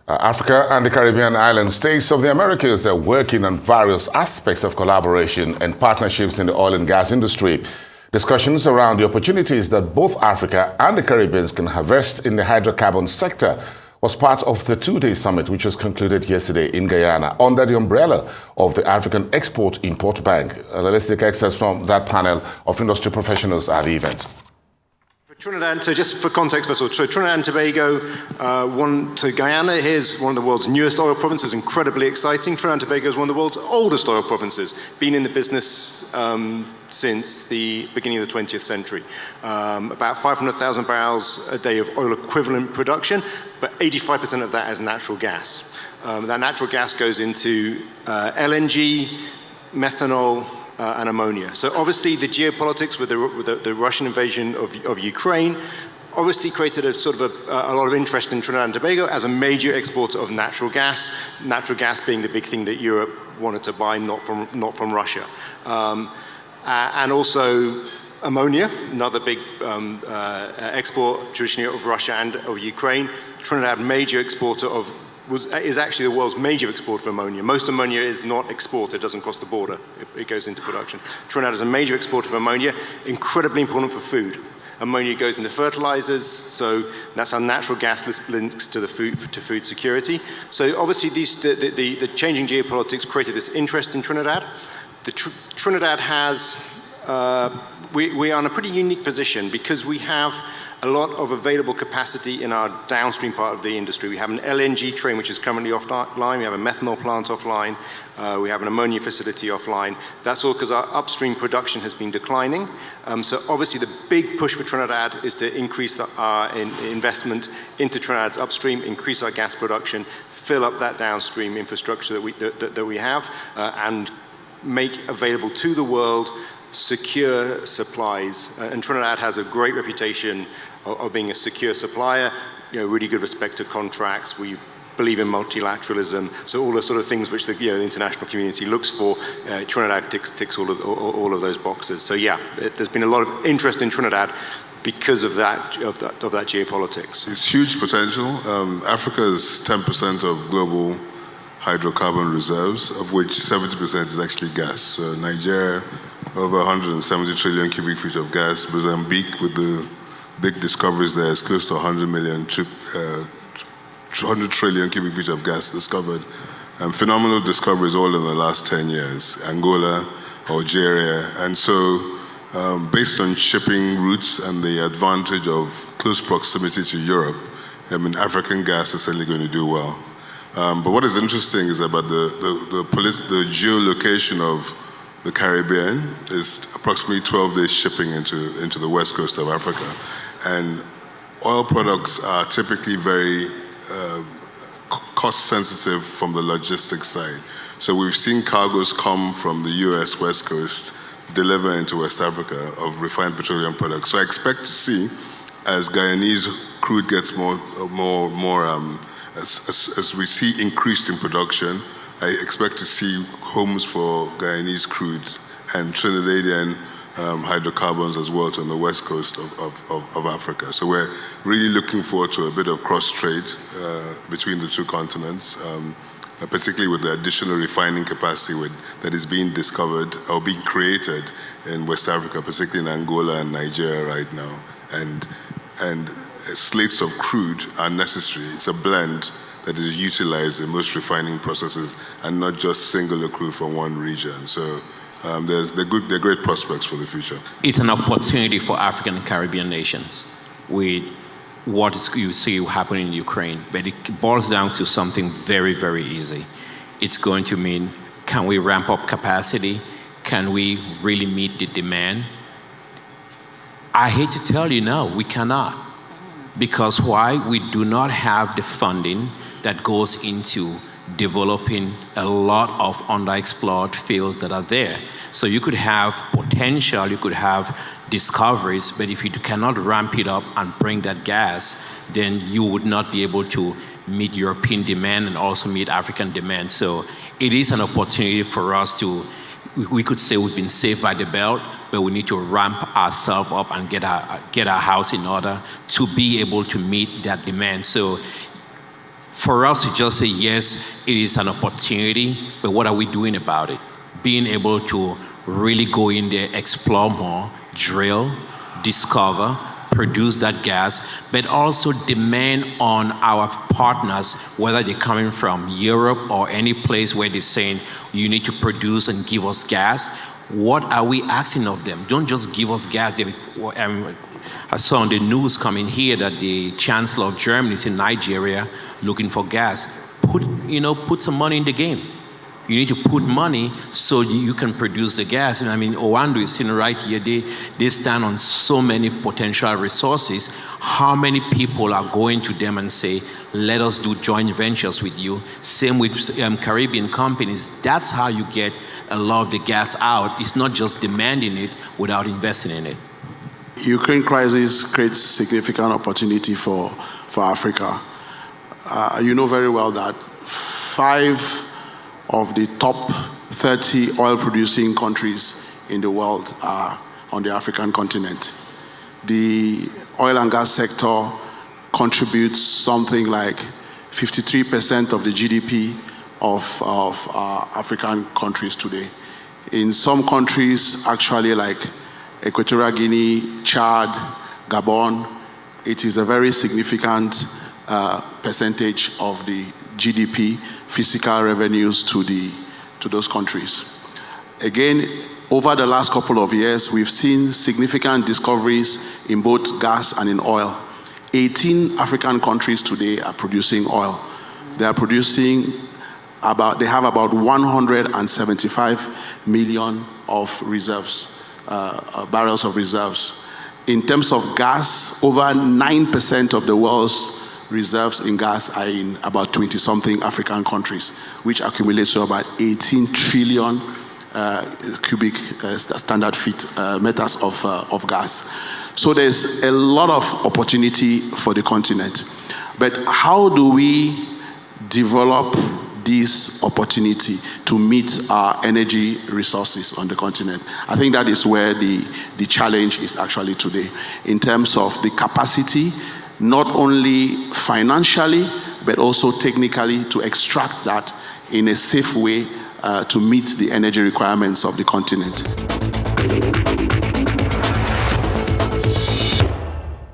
Africa and the Caribbean island states of the Americas are working on various aspects of collaboration and partnerships in the oil and gas industry. Discussions around the opportunities that both Africa and the Caribbean can harvest in the hydrocarbon sector was part of the two-day summit which was concluded yesterday in Guyana under the umbrella of the African Export-Import Bank. Let's take excerpts from that panel of industry professionals at the event. Trinidad, so just for context first of all, so Trinidad and Tobago, Guyana is one of the world's newest oil provinces, incredibly exciting. Trinidad and Tobago is one of the world's oldest oil provinces, been in the business since the beginning of the 20th century. About 500,000 barrels a day of oil equivalent production, but 85% of that is natural gas. That natural gas goes into LNG, methanol, and ammonia. So obviously the geopolitics with the Russian invasion of Ukraine obviously created a sort of a lot of interest in Trinidad and Tobago as a major exporter of natural gas being the big thing that Europe wanted to buy, not from Russia. And also ammonia, another big export traditionally of Russia and of Ukraine. Trinidad, major exporter is actually the world's major exporter of ammonia. Most ammonia is not exported, doesn't cross the border, it goes into production. Trinidad is a major exporter of ammonia, incredibly important for food. Ammonia goes into fertilizers, so that's how natural gas links to food security. So obviously the changing geopolitics created this interest in Trinidad. Trinidad has, we are in a pretty unique position because we have a lot of available capacity in our downstream part of the industry. We have an LNG train which is currently offline, we have a methanol plant offline, we have an ammonia facility offline. That's all because our upstream production has been declining. So obviously the big push for Trinidad is to increase our investment into Trinidad's upstream, increase our gas production, fill up that downstream infrastructure that we have, and make available to the world secure supplies. And Trinidad has a great reputation of being a secure supplier, really good respect to contracts. We believe in multilateralism. So all the sort of things which the international community looks for, Trinidad ticks all of those boxes. So yeah, there's been a lot of interest in Trinidad because of that geopolitics. It's huge potential. Africa is 10% of global hydrocarbon reserves, of which 70% is actually gas. So Nigeria, over 170 trillion cubic feet of gas. Mozambique, with the big discoveries there, is close to 100 trillion cubic feet of gas discovered. And phenomenal discoveries all in the last 10 years. Angola, Algeria. And so based on shipping routes and the advantage of close proximity to Europe, African gas is certainly going to do well. But what is interesting is about the geolocation of the Caribbean is approximately 12 days shipping into the west coast of Africa. And oil products are typically very cost sensitive from the logistics side. So we've seen cargoes come from the US West Coast, deliver into West Africa of refined petroleum products. So I expect to see, as Guyanese crude gets more as we see increased in production, I expect to see homes for Guyanese crude and Trinidadian hydrocarbons as well on the west coast of Africa. So we're really looking forward to a bit of cross-trade between the two continents, particularly with the additional refining capacity that is being discovered or being created in West Africa, particularly in Angola and Nigeria right now. And slates of crude are necessary. It's a blend that is utilized in most refining processes and not just singular crude from one region. So they're great prospects for the future. It's an opportunity for African and Caribbean nations with what you see happening in Ukraine, but it boils down to something very, very easy. It's going to mean, can we ramp up capacity? Can we really meet the demand? I hate to tell you, no, we cannot. Because why? We do not have the funding that goes into developing a lot of underexplored fields that are there. So you could have potential, you could have discoveries, but if you cannot ramp it up and bring that gas, then you would not be able to meet European demand and also meet African demand. So it is an opportunity for us to, we could say we've been saved by the bell, but we need to ramp ourselves up and get our house in order to be able to meet that demand. So for us to just say, yes, it is an opportunity, but what are we doing about it? Being able to really go in there, explore more, drill, discover, produce that gas, but also demand on our partners, whether they're coming from Europe or any place where they're saying, you need to produce and give us gas. What are we asking of them? Don't just give us gas. I saw on the news coming here that the Chancellor of Germany is in Nigeria looking for gas. Put some money in the game. You need to put money so you can produce the gas. And I mean, Owando is sitting right here. They stand on so many potential resources. How many people are going to them and say, let us do joint ventures with you? Same with Caribbean companies. That's how you get a lot of the gas out. It's not just demanding it without investing in it. Ukraine crisis creates significant opportunity for Africa. You know very well that 5 of the top 30 oil-producing countries in the world are on the African continent. The oil and gas sector contributes something like 53% of the GDP of African countries today. In some countries, actually like Equatorial Guinea, Chad, Gabon, it is a very significant percentage of the GDP, physical revenues to those countries. Again, over the last couple of years, we've seen significant discoveries in both gas and in oil. 18 African countries today are producing oil. They have about 175 million of reserves, barrels of reserves. In terms of gas, over 9% of the world's reserves in gas are in about 20-something African countries, which accumulates to about 18 trillion cubic standard feet meters of gas. So there's a lot of opportunity for the continent. But how do we develop this opportunity to meet our energy resources on the continent? I think that is where the challenge is actually today, in terms of the capacity, not only financially, but also technically, to extract that in a safe way to meet the energy requirements of the continent.